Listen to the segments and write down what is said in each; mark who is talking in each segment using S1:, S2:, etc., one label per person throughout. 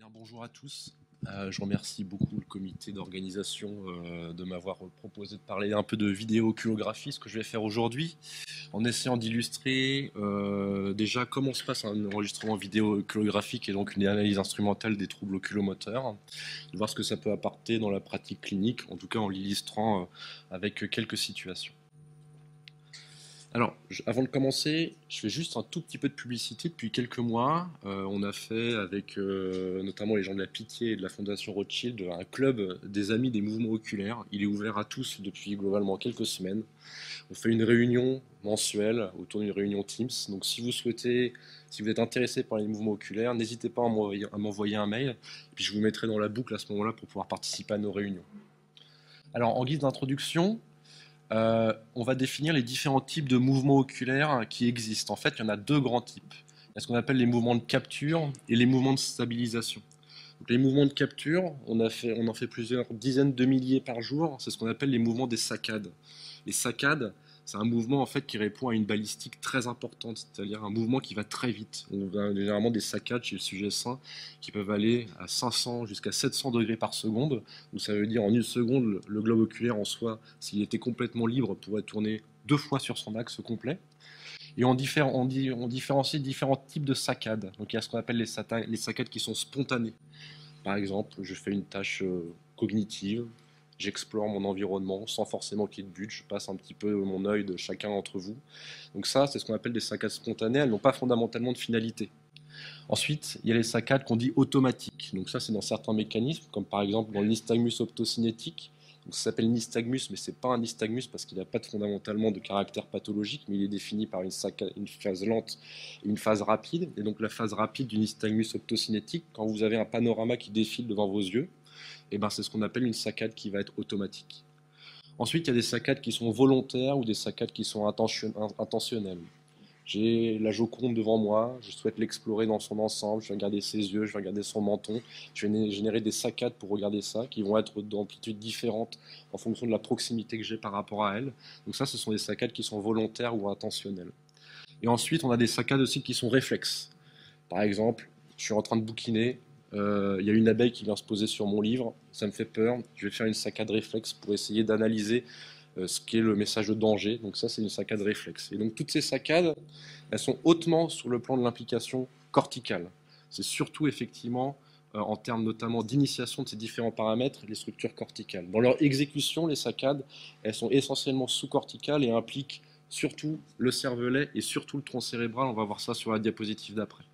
S1: Bien, bonjour à tous. Je remercie beaucoup le comité d'organisation de m'avoir proposé de parler un peu de vidéo-oculographie, ce que je vais faire aujourd'hui, en essayant d'illustrer déjà comment se passe un enregistrement vidéo-oculographique et donc une analyse instrumentale des troubles oculomoteurs, de voir ce que ça peut apporter dans la pratique clinique, en tout cas en l'illustrant avec quelques situations. Alors, avant de commencer, je fais juste un tout petit peu de publicité. Depuis quelques mois, on a fait avec notamment les gens de la Pitié et de la Fondation Rothschild un club des amis des mouvements oculaires. Il est ouvert à tous depuis globalement quelques semaines. On fait une réunion mensuelle autour d'une réunion Teams. Donc si vous souhaitez, si vous êtes intéressé par les mouvements oculaires, n'hésitez pas à m'envoyer un mail. Puis je vous mettrai dans la boucle à ce moment-là pour pouvoir participer à nos réunions. Alors en guise d'introduction, on va définir les différents types de mouvements oculaires qui existent. En fait, il y en a deux grands types. Il y a ce qu'on appelle les mouvements de capture et les mouvements de stabilisation. Donc, les mouvements de capture, on en fait plusieurs dizaines de milliers par jour. C'est ce qu'on appelle les mouvements des saccades. Les saccades, c'est un mouvement en fait qui répond à une balistique très importante, c'est-à-dire un mouvement qui va très vite. On a généralement des saccades chez le sujet sain qui peuvent aller à 500 jusqu'à 700 degrés par seconde. Donc ça veut dire en une seconde, le globe oculaire en soi, s'il était complètement libre, pourrait tourner 2 fois sur son axe complet. Et on différencie différents types de saccades. Donc il y a ce qu'on appelle les saccades qui sont spontanées. Par exemple, je fais une tâche cognitive, j'explore mon environnement sans forcément qu'il y ait de but, je passe un petit peu mon œil de chacun d'entre vous. Donc ça, c'est ce qu'on appelle des saccades spontanées, elles n'ont pas fondamentalement de finalité. Ensuite, il y a les saccades qu'on dit automatiques. Donc ça, c'est dans certains mécanismes, comme par exemple dans le nystagmus optocinétique. Donc ça s'appelle nystagmus, mais ce n'est pas un nystagmus parce qu'il n'a pas fondamentalement de caractère pathologique, mais il est défini par une phase lente et une phase rapide. Et donc la phase rapide du nystagmus optocinétique, quand vous avez un panorama qui défile devant vos yeux, et ben c'est ce qu'on appelle une saccade qui va être automatique. Ensuite, il y a des saccades qui sont volontaires ou des saccades qui sont intentionnelles. J'ai la Joconde devant moi, je souhaite l'explorer dans son ensemble, je vais regarder ses yeux, je vais regarder son menton, je vais générer des saccades pour regarder ça, qui vont être d'amplitude différente en fonction de la proximité que j'ai par rapport à elle. Donc ça, ce sont des saccades qui sont volontaires ou intentionnelles. Et ensuite, on a des saccades aussi qui sont réflexes. Par exemple, je suis en train de bouquiner, y a une abeille qui vient se poser sur mon livre, ça me fait peur, je vais faire une saccade réflexe pour essayer d'analyser ce qui est le message de danger. Donc ça, c'est une saccade réflexe. Et donc toutes ces saccades, elles sont hautement sur le plan de l'implication corticale. C'est surtout effectivement en termes notamment d'initiation de ces différents paramètres, les structures corticales. Dans leur exécution, les saccades, elles sont essentiellement sous-corticales et impliquent surtout le cervelet et surtout le tronc cérébral. On va voir ça sur la diapositive d'après.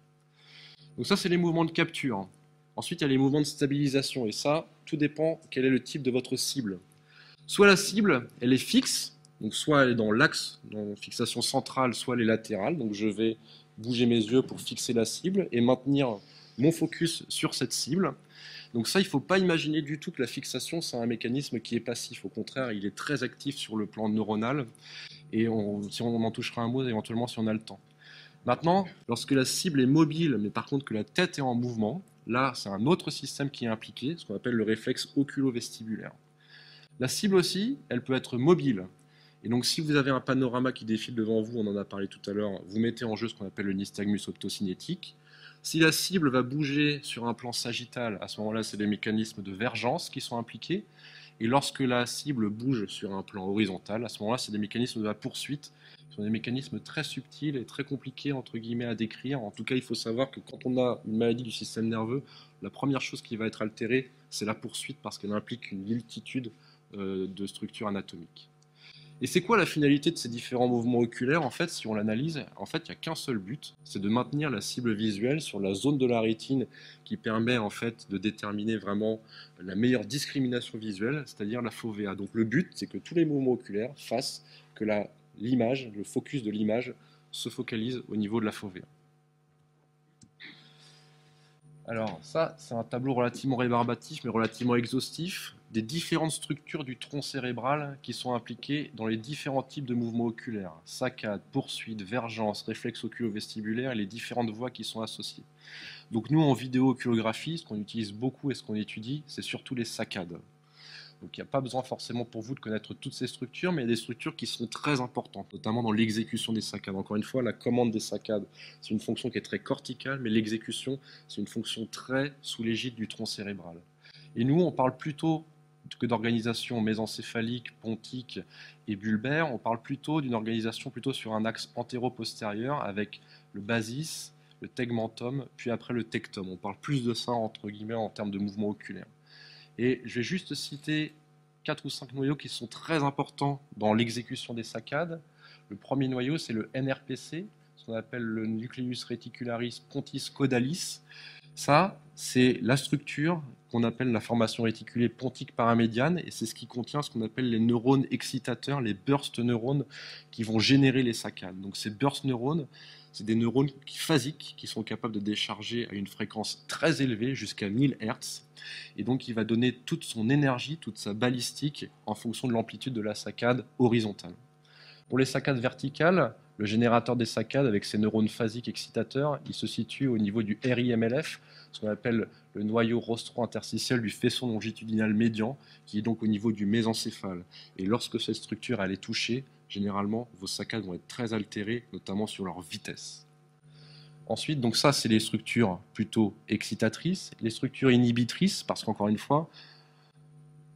S1: Donc ça, c'est les mouvements de capture. Ensuite, il y a les mouvements de stabilisation. Et ça, tout dépend quel est le type de votre cible. Soit la cible, elle est fixe, donc soit elle est dans l'axe, dans fixation centrale, soit elle est latérale. Donc je vais bouger mes yeux pour fixer la cible et maintenir mon focus sur cette cible. Donc ça, il ne faut pas imaginer du tout que la fixation, c'est un mécanisme qui est passif. Au contraire, il est très actif sur le plan neuronal. Et si on en touchera un mot, éventuellement, si on a le temps. Maintenant, lorsque la cible est mobile, mais par contre que la tête est en mouvement, là, c'est un autre système qui est impliqué, ce qu'on appelle le réflexe oculovestibulaire. La cible aussi, elle peut être mobile. Et donc, si vous avez un panorama qui défile devant vous, on en a parlé tout à l'heure, vous mettez en jeu ce qu'on appelle le nystagmus optocinétique. Si la cible va bouger sur un plan sagittal, à ce moment-là, c'est des mécanismes de vergence qui sont impliqués. Et lorsque la cible bouge sur un plan horizontal, à ce moment-là, c'est des mécanismes de la poursuite. Ce sont des mécanismes très subtils et très compliqués, entre guillemets, à décrire. En tout cas, il faut savoir que quand on a une maladie du système nerveux, la première chose qui va être altérée, c'est la poursuite parce qu'elle implique une multitude de structures anatomiques. Et c'est quoi la finalité de ces différents mouvements oculaires? En fait, si on l'analyse, en fait, il n'y a qu'un seul but, c'est de maintenir la cible visuelle sur la zone de la rétine qui permet en fait de déterminer vraiment la meilleure discrimination visuelle, c'est-à-dire la fovea. Donc le but, c'est que tous les mouvements oculaires fassent que l'image, le focus de l'image, se focalise au niveau de la fovea. Alors ça, c'est un tableau relativement rébarbatif, mais relativement exhaustif, des différentes structures du tronc cérébral qui sont impliquées dans les différents types de mouvements oculaires. Saccade, poursuite, vergence, réflexe oculovestibulaire et les différentes voies qui sont associées. Donc nous, en vidéo-oculographie, ce qu'on utilise beaucoup et ce qu'on étudie, c'est surtout les saccades. Donc il n'y a pas besoin forcément pour vous de connaître toutes ces structures, mais il y a des structures qui sont très importantes, notamment dans l'exécution des saccades. Encore une fois, la commande des saccades, c'est une fonction qui est très corticale, mais l'exécution, c'est une fonction très sous l'égide du tronc cérébral. Et nous, on parle plutôt que d'organisation mésencéphalique, pontique et bulbaire, on parle plutôt d'une organisation plutôt sur un axe antéro-postérieur avec le basis, le tegmentum, puis après le tectum. On parle plus de ça entre guillemets en termes de mouvement oculaire. Et je vais juste citer 4 ou 5 noyaux qui sont très importants dans l'exécution des saccades. Le premier noyau, c'est le NRPC, ce qu'on appelle le Nucleus Reticularis Pontis Caudalis. Ça, c'est la structure qu'on appelle la formation réticulée pontique paramédiane, et c'est ce qui contient ce qu'on appelle les neurones excitateurs, les burst neurones qui vont générer les saccades. Donc ces burst neurones, c'est des neurones phasiques qui sont capables de décharger à une fréquence très élevée, jusqu'à 1000 Hz, et donc il va donner toute son énergie, toute sa balistique en fonction de l'amplitude de la saccade horizontale. Pour les saccades verticales, le générateur des saccades avec ses neurones phasiques excitateurs, il se situe au niveau du RIMLF, ce qu'on appelle le noyau rostro-interstitiel du faisceau longitudinal médian, qui est donc au niveau du mésencéphale. Et lorsque cette structure elle est touchée, généralement, vos saccades vont être très altérées, notamment sur leur vitesse. Ensuite, donc ça, c'est les structures plutôt excitatrices. Les structures inhibitrices, parce qu'encore une fois,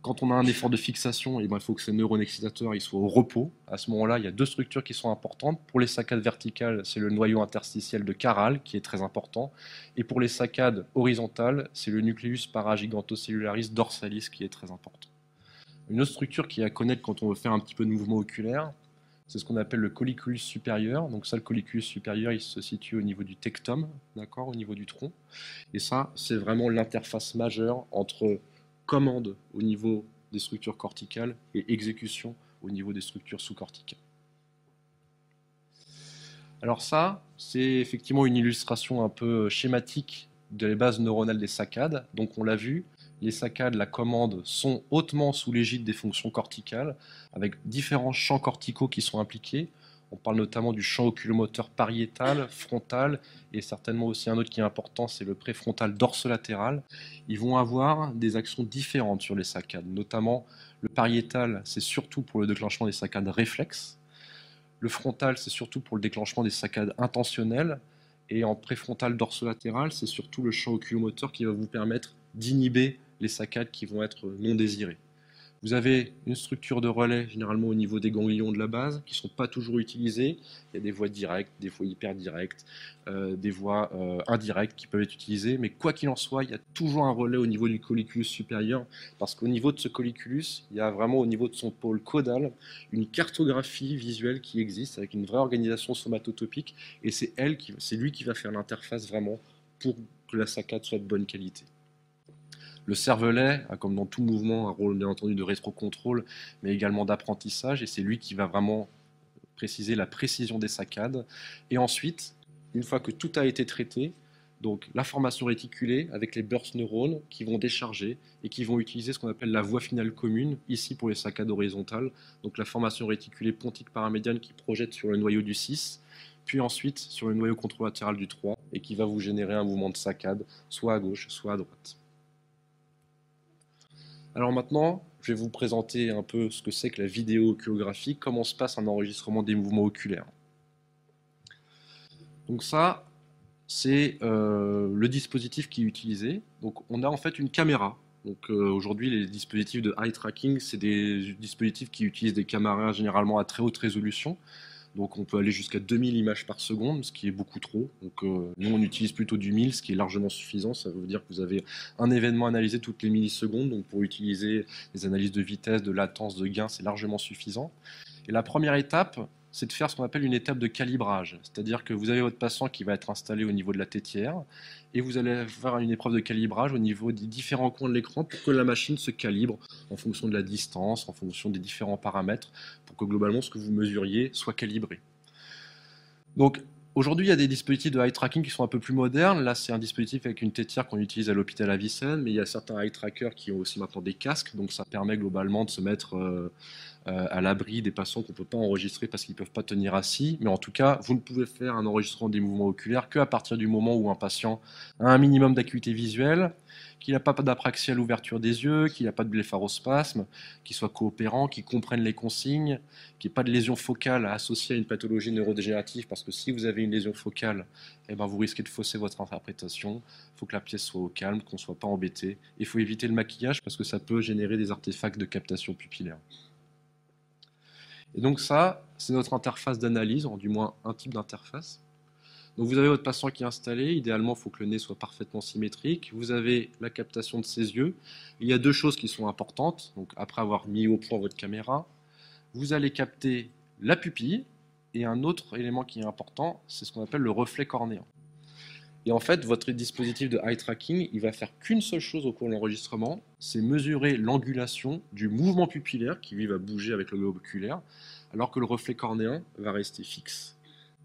S1: quand on a un effort de fixation, il faut que ces neurones excitateurs ils soient au repos. À ce moment-là, il y a deux structures qui sont importantes. Pour les saccades verticales, c'est le noyau interstitiel de Caral qui est très important. Et pour les saccades horizontales, c'est le nucleus paragigantocellularis dorsalis qui est très important. Une autre structure qui est à connaître quand on veut faire un petit peu de mouvement oculaire, c'est ce qu'on appelle le colliculus supérieur. Donc ça, le colliculus supérieur, il se situe au niveau du tectum, d'accord, au niveau du tronc. Et ça, c'est vraiment l'interface majeure entre commande au niveau des structures corticales et exécution au niveau des structures sous-corticales. Alors ça, c'est effectivement une illustration un peu schématique de les bases neuronales des saccades. Donc on l'a vu, les saccades, la commande, sont hautement sous l'égide des fonctions corticales, avec différents champs corticaux qui sont impliqués. On parle notamment du champ oculomoteur pariétal, frontal, et certainement aussi un autre qui est important, c'est le préfrontal dorsolatéral. Ils vont avoir des actions différentes sur les saccades, notamment le pariétal, c'est surtout pour le déclenchement des saccades réflexes. Le frontal, c'est surtout pour le déclenchement des saccades intentionnelles. Et en préfrontal dorsolatéral, c'est surtout le champ oculomoteur qui va vous permettre d'inhiber les saccades qui vont être non désirées. Vous avez une structure de relais, généralement au niveau des ganglions de la base, qui ne sont pas toujours utilisées. Il y a des voies directes, des voies hyperdirectes, des voies indirectes qui peuvent être utilisées. Mais quoi qu'il en soit, il y a toujours un relais au niveau du colliculus supérieur, parce qu'au niveau de ce colliculus, il y a vraiment au niveau de son pôle caudal, une cartographie visuelle qui existe, avec une vraie organisation somatotopique, et c'est lui qui va faire l'interface vraiment pour que la saccade soit de bonne qualité. Le cervelet a, comme dans tout mouvement, un rôle bien entendu de rétrocontrôle, mais également d'apprentissage, et c'est lui qui va vraiment préciser la précision des saccades. Et ensuite, une fois que tout a été traité, donc la formation réticulée avec les burst neurones qui vont décharger et qui vont utiliser ce qu'on appelle la voie finale commune, ici pour les saccades horizontales, donc la formation réticulée pontique paramédiane qui projette sur le noyau du 6, puis ensuite sur le noyau contralatéral du 3, et qui va vous générer un mouvement de saccade, soit à gauche, soit à droite. Alors maintenant, je vais vous présenter un peu ce que c'est que la vidéo oculographie, comment se passe un enregistrement des mouvements oculaires. Donc ça, c'est le dispositif qui est utilisé. Donc on a en fait une caméra. Donc aujourd'hui, les dispositifs de eye tracking, c'est des dispositifs qui utilisent des caméras généralement à très haute résolution. Donc on peut aller jusqu'à 2000 images par seconde, ce qui est beaucoup trop. Donc nous on utilise plutôt du 1000, ce qui est largement suffisant. Ça veut dire que vous avez un événement analysé toutes les millisecondes. Donc pour utiliser des analyses de vitesse, de latence, de gain, c'est largement suffisant. Et la première étape, c'est de faire ce qu'on appelle une étape de calibrage. C'est-à-dire que vous avez votre patient qui va être installé au niveau de la tétière et vous allez faire une épreuve de calibrage au niveau des différents coins de l'écran pour que la machine se calibre en fonction de la distance, en fonction des différents paramètres, pour que globalement ce que vous mesuriez soit calibré. Donc aujourd'hui, il y a des dispositifs de eye tracking qui sont un peu plus modernes. Là, c'est un dispositif avec une tétière qu'on utilise à l'hôpital Avicenne, mais il y a certains eye trackers qui ont aussi maintenant des casques, donc ça permet globalement de se mettre à l'abri des patients qu'on ne peut pas enregistrer parce qu'ils ne peuvent pas tenir assis. Mais en tout cas, vous ne pouvez faire un enregistrement des mouvements oculaires qu'à partir du moment où un patient a un minimum d'acuité visuelle, qu'il n'a pas d'apraxie à l'ouverture des yeux, qu'il n'a pas de blépharospasme, qu'il soit coopérant, qu'il comprenne les consignes, qu'il n'y ait pas de lésion focale associée à une pathologie neurodégénérative, parce que si vous avez une lésion focale, eh ben vous risquez de fausser votre interprétation. Il faut que la pièce soit au calme, qu'on ne soit pas embêté. Il faut éviter le maquillage parce que ça peut générer des artefacts de captation pupillaire. Et donc ça, c'est notre interface d'analyse, du moins un type d'interface. Donc vous avez votre patient qui est installé, idéalement il faut que le nez soit parfaitement symétrique, vous avez la captation de ses yeux. Il y a deux choses qui sont importantes, donc après avoir mis au point votre caméra, vous allez capter la pupille, et un autre élément qui est important, c'est ce qu'on appelle le reflet cornéen. Et en fait, votre dispositif de eye tracking, il va faire qu'une seule chose au cours de l'enregistrement, c'est mesurer l'angulation du mouvement pupillaire, qui lui va bouger avec le globe oculaire, alors que le reflet cornéen va rester fixe.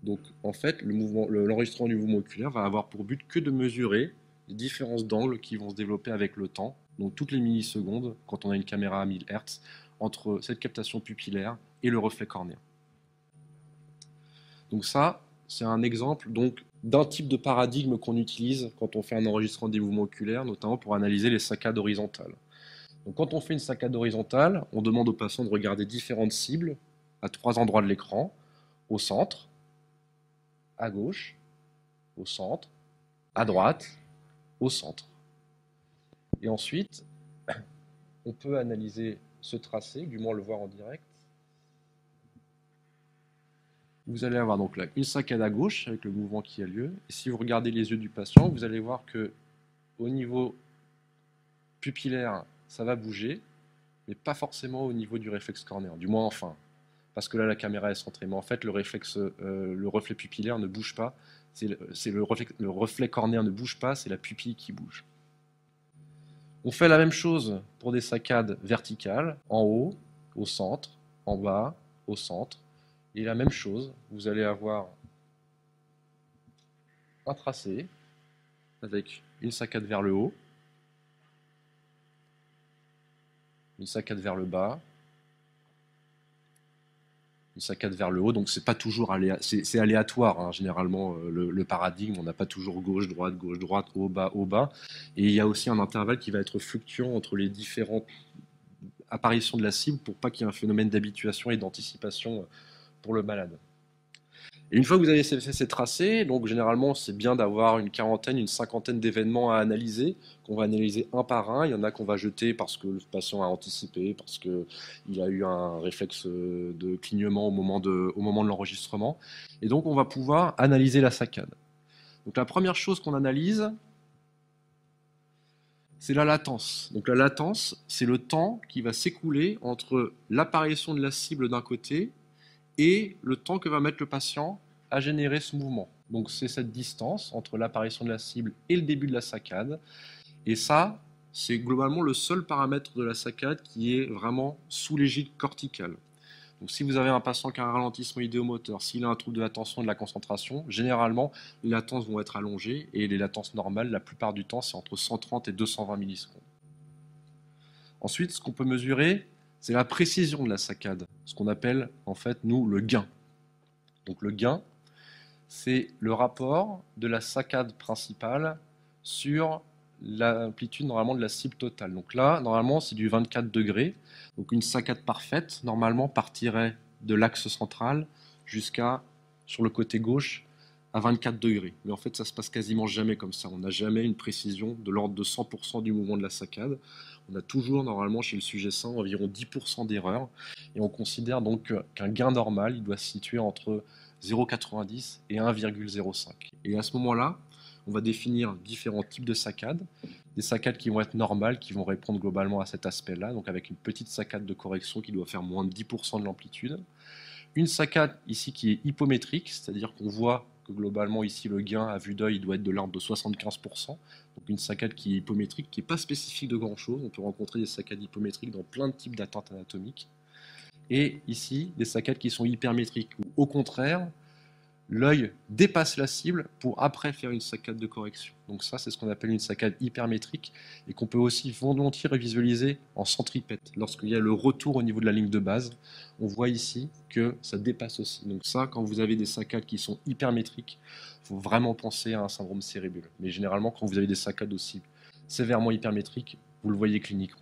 S1: Donc en fait, l'enregistrement du mouvement oculaire va avoir pour but que de mesurer les différences d'angle qui vont se développer avec le temps, donc toutes les millisecondes, quand on a une caméra à 1000 Hz, entre cette captation pupillaire et le reflet cornéen. Donc ça, c'est un exemple d'un type de paradigme qu'on utilise quand on fait un enregistrement des mouvements oculaires, notamment pour analyser les saccades horizontales. Donc quand on fait une saccade horizontale, on demande au patient de regarder différentes cibles à 3 endroits de l'écran, au centre, à gauche, au centre, à droite, au centre. Et ensuite, on peut analyser ce tracé, du moins le voir en direct. Vous allez avoir donc là une saccade à gauche avec le mouvement qui a lieu. Et si vous regardez les yeux du patient, vous allez voir que au niveau pupillaire, ça va bouger, mais pas forcément au niveau du réflexe cornéen, du moins enfin, parce que là la caméra est centrée. Mais en fait, le reflet pupillaire ne bouge pas. Le reflet cornéen ne bouge pas, c'est la pupille qui bouge. On fait la même chose pour des saccades verticales, en haut, au centre, en bas, au centre. Et la même chose, vous allez avoir un tracé avec une saccade vers le haut, une saccade vers le bas, une saccade vers le haut. Donc c'est pas toujours c'est aléatoire, hein, généralement le paradigme, on n'a pas toujours gauche, droite, haut, bas. Et il y a aussi un intervalle qui va être fluctuant entre les différentes apparitions de la cible pour pas qu'il y ait un phénomène d'habituation et d'anticipation pour le malade. Et une fois que vous avez fait ces tracés, donc généralement c'est bien d'avoir une quarantaine, une cinquantaine d'événements à analyser, qu'on va analyser un par un. Il y en a qu'on va jeter parce que le patient a anticipé, parce qu'il a eu un réflexe de clignement au moment de l'enregistrement. Et donc on va pouvoir analyser la saccade. Donc la première chose qu'on analyse, c'est la latence. Donc la latence, c'est le temps qui va s'écouler entre l'apparition de la cible d'un côté et le temps que va mettre le patient à générer ce mouvement. Donc c'est cette distance entre l'apparition de la cible et le début de la saccade. Et ça, c'est globalement le seul paramètre de la saccade qui est vraiment sous l'égide corticale. Donc si vous avez un patient qui a un ralentissement idéomoteur, s'il a un trouble de l'attention et de la concentration, généralement les latences vont être allongées et les latences normales, la plupart du temps, c'est entre 130 et 220 millisecondes. Ensuite, ce qu'on peut mesurer, c'est la précision de la saccade, ce qu'on appelle en fait, nous, le gain. Donc le gain, c'est le rapport de la saccade principale sur l'amplitude normalement de la cible totale. Donc là, normalement, c'est du 24 degrés. Donc une saccade parfaite, normalement, partirait de l'axe central jusqu'à, sur le côté gauche, à 24 degrés. Mais en fait, ça se passe quasiment jamais comme ça. On n'a jamais une précision de l'ordre de 100% du mouvement de la saccade. On a toujours, normalement, chez le sujet sain, environ 10% d'erreur. Et on considère donc qu'un gain normal, il doit se situer entre 0,90 et 1,05. Et à ce moment-là, on va définir différents types de saccades. Des saccades qui vont être normales, qui vont répondre globalement à cet aspect-là, donc avec une petite saccade de correction qui doit faire moins de 10% de l'amplitude. Une saccade ici qui est hypométrique, c'est-à-dire qu'on voit que globalement ici le gain à vue d'œil doit être de l'ordre de 75%. Donc une saccade qui est hypométrique, qui n'est pas spécifique de grand-chose. On peut rencontrer des saccades hypométriques dans plein de types d'atteintes anatomiques. Et ici, des saccades qui sont hypermétriques, où au contraire, l'œil dépasse la cible pour après faire une saccade de correction. Donc ça, c'est ce qu'on appelle une saccade hypermétrique et qu'on peut aussi volontiers visualiser en centripète. Lorsqu'il y a le retour au niveau de la ligne de base, on voit ici que ça dépasse aussi. Donc ça, quand vous avez des saccades qui sont hypermétriques, il faut vraiment penser à un syndrome cérébelleux. Mais généralement, quand vous avez des saccades aussi sévèrement hypermétriques, vous le voyez cliniquement.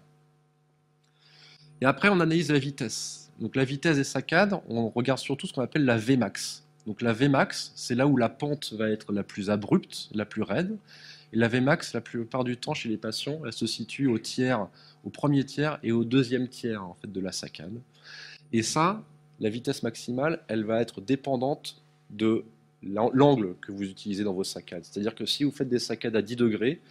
S1: Et après, on analyse la vitesse. Donc la vitesse des saccades, on regarde surtout ce qu'on appelle la Vmax. Donc la Vmax, c'est là où la pente va être la plus abrupte, la plus raide. Et la Vmax, la plupart du temps chez les patients, elle se situe au premier tiers et au deuxième tiers en fait, de la saccade. Et ça, la vitesse maximale, elle va être dépendante de l'angle que vous utilisez dans vos saccades. C'est-à-dire que si vous faites des saccades à 10 degrés,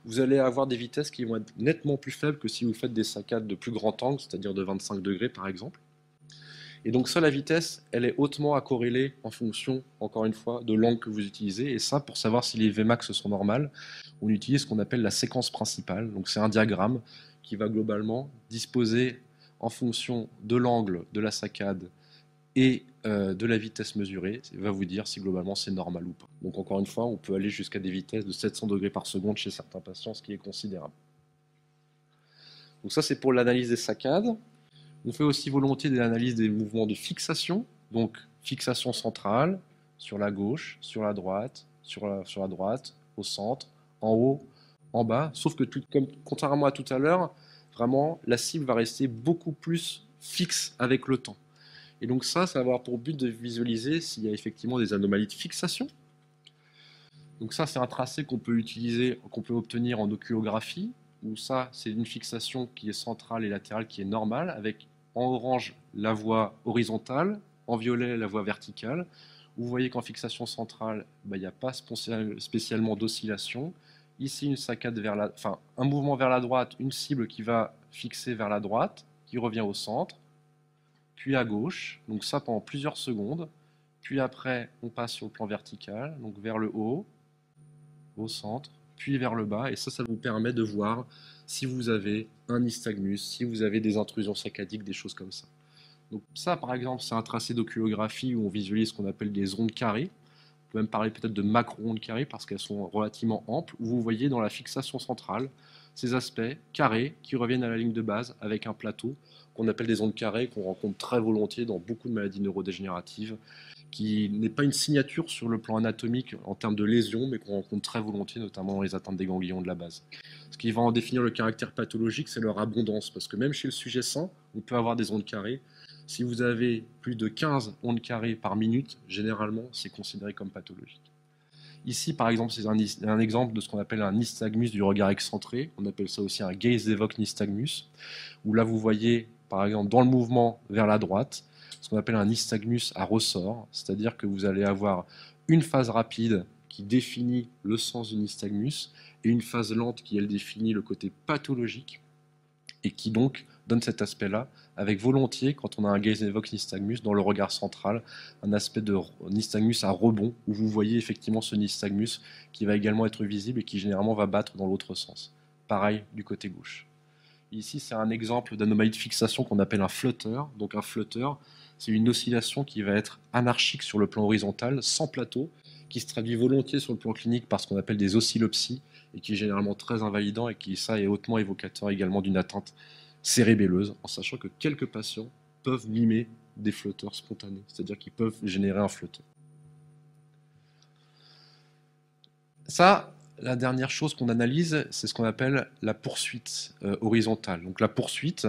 S1: vous allez avoir des vitesses qui vont être nettement plus faibles que si vous faites des saccades de plus grand angle, c'est-à-dire de 25 degrés par exemple. Et donc ça, la vitesse, elle est hautement à corréler en fonction, encore une fois, de l'angle que vous utilisez. Et ça, pour savoir si les Vmax sont normales, on utilise ce qu'on appelle la séquence principale. Donc c'est un diagramme qui va globalement disposer en fonction de l'angle de la saccade et de la vitesse mesurée, il va vous dire si globalement c'est normal ou pas. Donc encore une fois, on peut aller jusqu'à des vitesses de 700 degrés par seconde chez certains patients, ce qui est considérable. Donc ça, c'est pour l'analyse des saccades. On fait aussi volontiers des analyses des mouvements de fixation, donc fixation centrale, sur la gauche, sur la droite, sur la droite, au centre, en haut, en bas, sauf que contrairement à tout à l'heure, vraiment, la cible va rester beaucoup plus fixe avec le temps. Et donc ça va avoir pour but de visualiser s'il y a effectivement des anomalies de fixation. Donc ça, c'est un tracé qu'on peut utiliser, qu'on peut obtenir en oculographie, où ça, c'est une fixation qui est centrale et latérale qui est normale, avec en orange la voie horizontale, en violet la voie verticale. Vous voyez qu'en fixation centrale, il n'y a pas spécialement d'oscillation. Ici, une saccade un mouvement vers la droite, une cible qui va fixer vers la droite, qui revient au centre, puis à gauche, donc ça pendant plusieurs secondes. Puis après, on passe sur le plan vertical, donc vers le haut, au centre, puis vers le bas, et ça vous permet de voir si vous avez un nystagmus, si vous avez des intrusions saccadiques, des choses comme ça. Donc ça, par exemple, c'est un tracé d'oculographie où on visualise ce qu'on appelle des ondes carrées. On peut même parler peut-être de macro-ondes carrées parce qu'elles sont relativement amples, où vous voyez dans la fixation centrale ces aspects carrés qui reviennent à la ligne de base avec un plateau qu'on appelle des ondes carrées, qu'on rencontre très volontiers dans beaucoup de maladies neurodégénératives, qui n'est pas une signature sur le plan anatomique en termes de lésions, mais qu'on rencontre très volontiers, notamment dans les atteintes des ganglions de la base. Ce qui va en définir le caractère pathologique, c'est leur abondance, parce que même chez le sujet sain, on peut avoir des ondes carrées. Si vous avez plus de 15 ondes carrées par minute, généralement, c'est considéré comme pathologique. Ici, par exemple, c'est un exemple de ce qu'on appelle un nystagmus du regard excentré. On appelle ça aussi un gaze-evoke nystagmus, où là, vous voyez, par exemple, dans le mouvement vers la droite, ce qu'on appelle un nystagmus à ressort, c'est-à-dire que vous allez avoir une phase rapide qui définit le sens du nystagmus et une phase lente qui, elle, définit le côté pathologique et qui donc donne cet aspect-là, avec volontiers, quand on a un gaze-evoke nystagmus, dans le regard central, un aspect de nystagmus à rebond, où vous voyez effectivement ce nystagmus qui va également être visible et qui généralement va battre dans l'autre sens. Pareil du côté gauche. Ici, c'est un exemple d'anomalie de fixation qu'on appelle un flutter. Donc un flutter, c'est une oscillation qui va être anarchique sur le plan horizontal, sans plateau, qui se traduit volontiers sur le plan clinique par ce qu'on appelle des oscillopsies, et qui est généralement très invalidant, et qui, ça, est hautement évocateur également d'une atteinte cérébelleuse, en sachant que quelques patients peuvent mimer des flotteurs spontanés, c'est-à-dire qu'ils peuvent générer un flotteur. Ça, la dernière chose qu'on analyse, c'est ce qu'on appelle la poursuite horizontale. Donc la poursuite,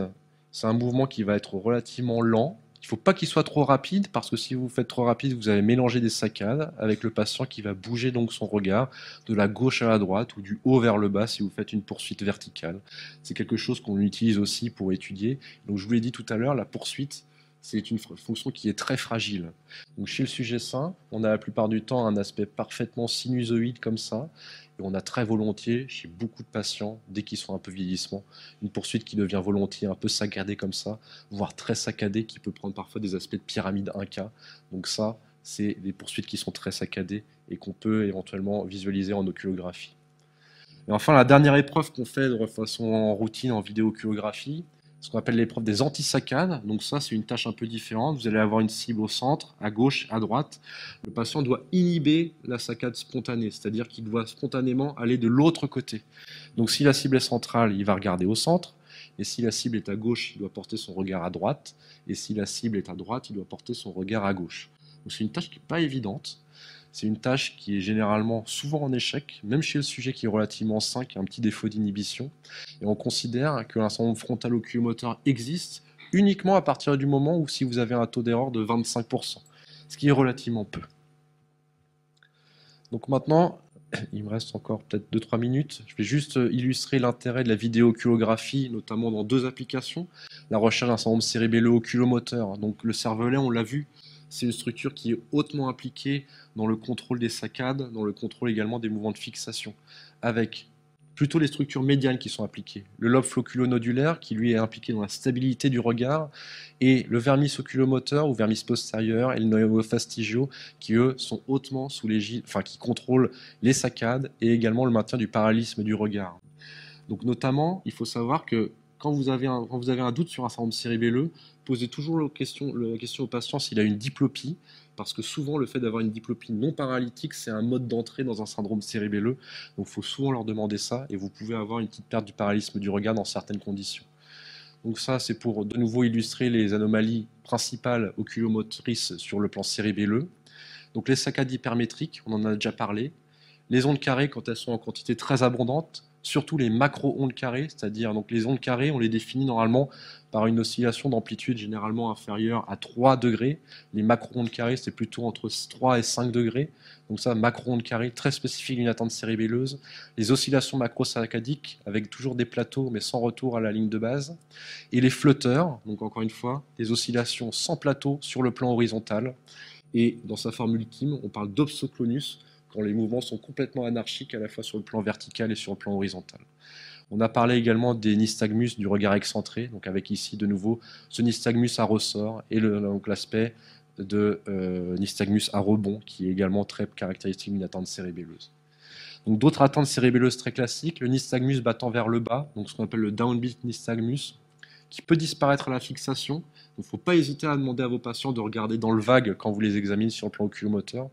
S1: c'est un mouvement qui va être relativement lent. Il ne faut pas qu'il soit trop rapide, parce que si vous faites trop rapide, vous allez mélanger des saccades avec le patient qui va bouger donc son regard de la gauche à la droite ou du haut vers le bas si vous faites une poursuite verticale. C'est quelque chose qu'on utilise aussi pour étudier. Donc je vous l'ai dit tout à l'heure, la poursuite, c'est une fonction qui est très fragile. Donc chez le sujet sain, on a la plupart du temps un aspect parfaitement sinusoïde comme ça, et on a très volontiers, chez beaucoup de patients, dès qu'ils sont un peu vieillissants, une poursuite qui devient volontiers un peu saccadée comme ça, voire très saccadée, qui peut prendre parfois des aspects de pyramide Inca. Donc ça, c'est des poursuites qui sont très saccadées et qu'on peut éventuellement visualiser en oculographie. Et enfin, la dernière épreuve qu'on fait de façon en routine en vidéo-oculographie, ce qu'on appelle l'épreuve des anti-saccades. Donc ça, c'est une tâche un peu différente. Vous allez avoir une cible au centre, à gauche, à droite. Le patient doit inhiber la saccade spontanée, c'est-à-dire qu'il doit spontanément aller de l'autre côté. Donc si la cible est centrale, il va regarder au centre. Et si la cible est à gauche, il doit porter son regard à droite. Et si la cible est à droite, il doit porter son regard à gauche. Donc c'est une tâche qui n'est pas évidente. C'est une tâche qui est généralement souvent en échec, même chez le sujet qui est relativement sain, qui a un petit défaut d'inhibition. Et on considère que un syndrome frontal-oculomoteur existe uniquement à partir du moment où si vous avez un taux d'erreur de 25%, ce qui est relativement peu. Donc maintenant, il me reste encore peut-être 2-3 minutes. Je vais juste illustrer l'intérêt de la vidéooculographie, notamment dans 2 applications. La recherche d'un syndrome cérébello-oculomoteur. Donc le cervelet, on l'a vu, c'est une structure qui est hautement impliquée dans le contrôle des saccades, dans le contrôle également des mouvements de fixation, avec plutôt les structures médianes qui sont impliquées. Le lobe flocculo-nodulaire, qui lui est impliqué dans la stabilité du regard, et le vermis oculomoteur ou vermis postérieur, et le noévofastigio, qui eux sont hautement sous l'égide, enfin qui contrôlent les saccades et également le maintien du paralysme du regard. Donc notamment, il faut savoir que quand vous avez un doute sur un syndrome cérébelleux, posez toujours la question au patient s'il a une diplopie, parce que souvent le fait d'avoir une diplopie non paralytique, c'est un mode d'entrée dans un syndrome cérébelleux. Donc il faut souvent leur demander ça, et vous pouvez avoir une petite perte du paralysme du regard dans certaines conditions. Donc ça, c'est pour de nouveau illustrer les anomalies principales oculomotrices sur le plan cérébelleux. Donc les saccades hypermétriques, on en a déjà parlé. Les ondes carrées, quand elles sont en quantité très abondante, surtout les macro-ondes carrées, c'est-à-dire donc les ondes carrées, on les définit normalement par une oscillation d'amplitude généralement inférieure à 3 degrés. Les macro-ondes carrées, c'est plutôt entre 3 et 5 degrés. Donc ça, macro-ondes carrées, très spécifique d'une atteinte cérébelleuse. Les oscillations macrosaccadiques, avec toujours des plateaux, mais sans retour à la ligne de base. Et les flotteurs, donc encore une fois, des oscillations sans plateau sur le plan horizontal. Et dans sa forme ultime, on parle d'obsoclonus, quand les mouvements sont complètement anarchiques à la fois sur le plan vertical et sur le plan horizontal. On a parlé également des nystagmus du regard excentré, donc avec ici de nouveau ce nystagmus à ressort et donc l'aspect de nystagmus à rebond qui est également très caractéristique d'une atteinte cérébelleuse. Donc d'autres atteintes cérébelleuses très classiques, le nystagmus battant vers le bas, donc ce qu'on appelle le downbeat nystagmus, qui peut disparaître à la fixation. Il ne faut pas hésiter à demander à vos patients de regarder dans le vague quand vous les examinez sur le plan oculomoteur.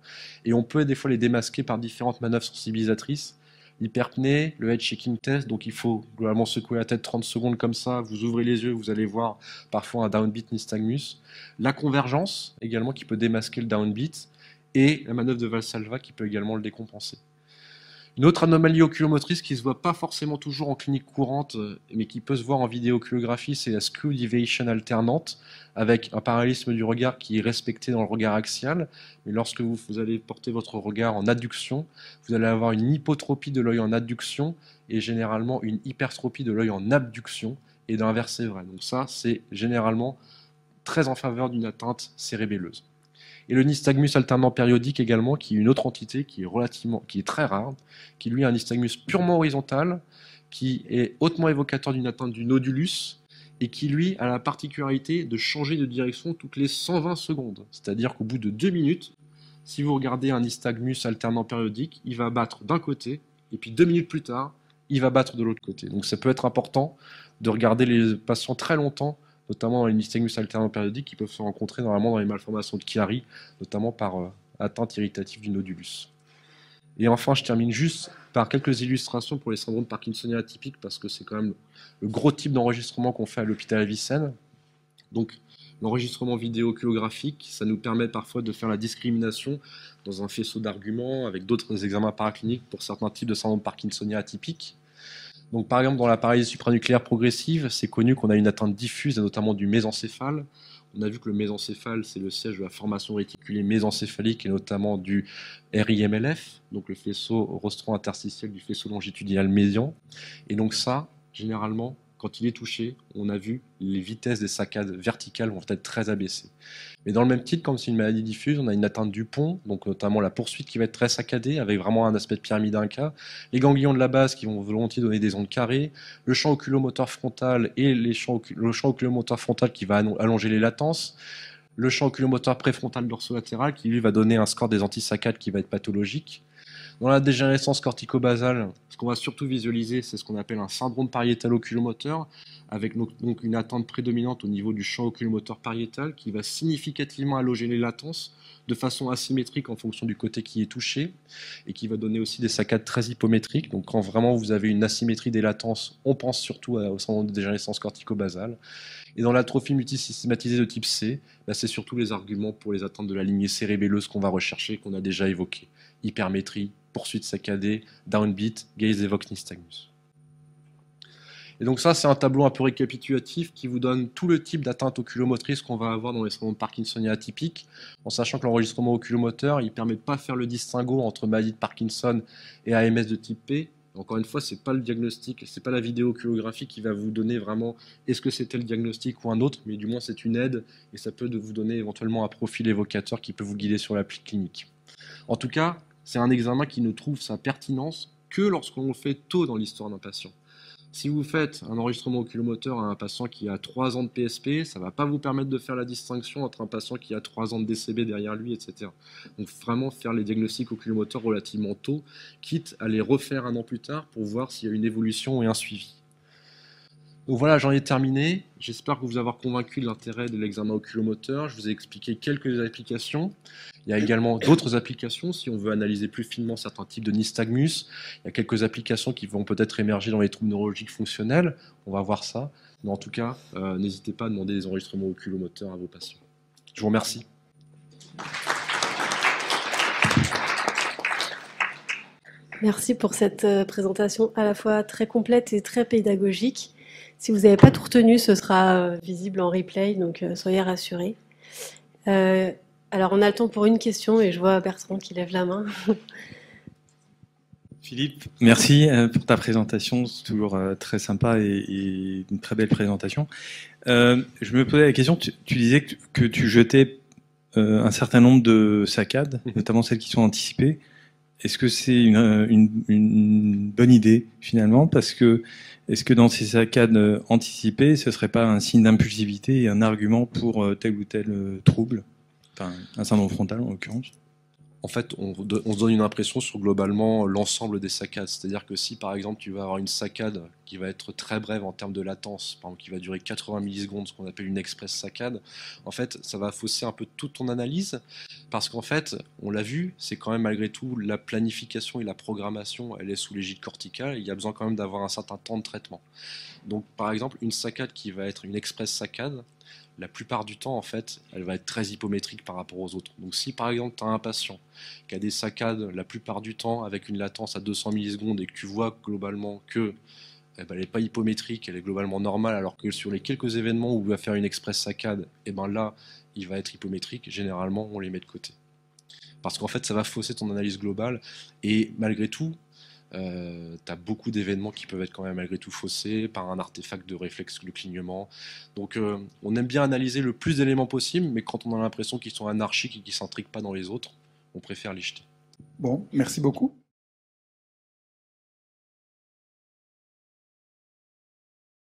S1: Et on peut des fois les démasquer par différentes manœuvres sensibilisatrices. L'hyperpnée, le head shaking test, donc il faut globalement secouer la tête 30 secondes comme ça, vous ouvrez les yeux, vous allez voir parfois un downbeat nystagmus. La convergence également qui peut démasquer le downbeat, et la manœuvre de Valsalva qui peut également le décompenser. Une autre anomalie oculomotrice qui ne se voit pas forcément toujours en clinique courante, mais qui peut se voir en vidéoculographie, c'est la skew deviation alternante, avec un paralysme du regard qui est respecté dans le regard axial. Mais lorsque vous allez porter votre regard en adduction, vous allez avoir une hypotropie de l'œil en adduction et généralement une hypertropie de l'œil en abduction, et l'inverse est vrai. Donc ça, c'est généralement très en faveur d'une atteinte cérébelleuse. Et le nystagmus alternant périodique également, qui est une autre entité qui est très rare, qui lui a un nystagmus purement horizontal, qui est hautement évocateur d'une atteinte du nodulus, et qui lui a la particularité de changer de direction toutes les 120 secondes. C'est-à-dire qu'au bout de 2 minutes, si vous regardez un nystagmus alternant périodique, il va battre d'un côté, et puis 2 minutes plus tard, il va battre de l'autre côté. Donc ça peut être important de regarder les patients très longtemps, notamment dans les nystagmus alternants périodiques qui peuvent se rencontrer normalement dans les malformations de Chiari, notamment par atteinte irritative du nodulus. Et enfin, je termine juste par quelques illustrations pour les syndromes parkinsoniens atypiques, parce que c'est quand même le gros type d'enregistrement qu'on fait à l'hôpital Avicenne. Donc, l'enregistrement vidéo-oculographique, ça nous permet parfois de faire la discrimination dans un faisceau d'arguments avec d'autres examens paracliniques pour certains types de syndromes parkinsoniens atypiques. Donc, par exemple, dans la paralysie supranucléaire progressive, c'est connu qu'on a une atteinte diffuse, et notamment du mésencéphale. On a vu que le mésencéphale, c'est le siège de la formation réticulée mésencéphalique et notamment du RIMLF, donc le faisceau rostro-interstitiel du faisceau longitudinal médian. Et donc ça, généralement, quand il est touché, on a vu les vitesses des saccades verticales vont être très abaissées. Mais dans le même titre, comme c'est une maladie diffuse, on a une atteinte du pont, donc notamment la poursuite qui va être très saccadée, avec vraiment un aspect de pyramide Inca, les ganglions de la base qui vont volontiers donner des ondes carrées, le champ oculomoteur frontal et le champ oculomoteur frontal qui va allonger les latences, le champ oculomoteur préfrontal dorsolatéral qui lui va donner un score des antisaccades qui va être pathologique. Dans la dégénérescence corticobasale, ce qu'on va surtout visualiser, c'est ce qu'on appelle un syndrome pariétal-oculomoteur, avec donc une atteinte prédominante au niveau du champ oculomoteur pariétal qui va significativement allonger les latences de façon asymétrique en fonction du côté qui est touché et qui va donner aussi des saccades très hypométriques. Donc quand vraiment vous avez une asymétrie des latences, on pense surtout au syndrome de dégénérescence corticobasale. Et dans l'atrophie multisystématisée de type C, bah, c'est surtout les arguments pour les atteintes de la lignée cérébelleuse qu'on va rechercher, qu'on a déjà évoqué. Hypermétrie, poursuite saccadée, downbeat, gaze et vox nystagmus. Et donc ça, c'est un tableau un peu récapitulatif qui vous donne tout le type d'atteinte oculomotrice qu'on va avoir dans les syndromes parkinsoniens atypiques, en sachant que l'enregistrement oculomoteur, il ne permet pas de faire le distinguo entre maladie de Parkinson et AMS de type P. Encore une fois, ce n'est pas le diagnostic, ce n'est pas la vidéo oculographie qui va vous donner vraiment est-ce que c'était le diagnostic ou un autre, mais du moins c'est une aide et ça peut vous donner éventuellement un profil évocateur qui peut vous guider sur l'appli clinique. En tout cas, c'est un examen qui ne trouve sa pertinence que lorsqu'on le fait tôt dans l'histoire d'un patient. Si vous faites un enregistrement oculomoteur à un patient qui a 3 ans de PSP, ça ne va pas vous permettre de faire la distinction entre un patient qui a 3 ans de DCB derrière lui, etc. Donc vraiment faire les diagnostics oculomoteurs relativement tôt, quitte à les refaire un an plus tard pour voir s'il y a une évolution et un suivi. Donc voilà, j'en ai terminé. J'espère que vous avoir convaincu de l'intérêt de l'examen oculomoteur. Je vous ai expliqué quelques applications. Il y a également d'autres applications si on veut analyser plus finement certains types de nystagmus. Il y a quelques applications qui vont peut-être émerger dans les troubles neurologiques fonctionnels. On va voir ça. Mais en tout cas, n'hésitez pas à demander des enregistrements oculomoteurs à vos patients. Je vous remercie.
S2: Merci pour cette présentation à la fois très complète et très pédagogique. Si vous n'avez pas tout retenu, ce sera visible en replay, donc soyez rassurés. Alors, on a le temps pour une question et je vois Bertrand qui lève la main.
S3: Philippe, merci pour ta présentation. C'est toujours très sympa et une très belle présentation. Je me posais la question, tu disais que tu jetais un certain nombre de saccades, notamment celles qui sont anticipées. Est-ce que c'est une bonne idée finalement? Parce que est-ce que dans ces saccades anticipées, ce ne serait pas un signe d'impulsivité et un argument pour tel ou tel trouble? Enfin, un syndrome frontal en l'occurrence.
S1: En fait, on se donne une impression sur globalement l'ensemble des saccades. C'est-à-dire que si, par exemple, tu vas avoir une saccade qui va être très brève en termes de latence, par exemple, qui va durer 80 millisecondes, ce qu'on appelle une express saccade, en fait, ça va fausser un peu toute ton analyse, parce qu'en fait, on l'a vu, c'est quand même malgré tout la planification et la programmation, elle est sous l'égide corticale, et il y a besoin quand même d'avoir un certain temps de traitement. Donc, par exemple, une saccade qui va être une express saccade, la plupart du temps, en fait, elle va être très hypométrique par rapport aux autres. Donc si par exemple tu as un patient qui a des saccades la plupart du temps avec une latence à 200 millisecondes et que tu vois globalement que elle n'est pas hypométrique, elle est globalement normale, alors que sur les quelques événements où il va faire une express saccade, et ben là, il va être hypométrique, généralement on les met de côté. Parce qu'en fait, ça va fausser ton analyse globale, et malgré tout, tu as beaucoup d'événements qui peuvent être quand même malgré tout faussés par un artefact de réflexe, le clignement. Donc on aime bien analyser le plus d'éléments possible, mais quand on a l'impression qu'ils sont anarchiques et qu'ils ne s'intriguent pas dans les autres, on préfère les jeter.
S4: Bon, merci beaucoup.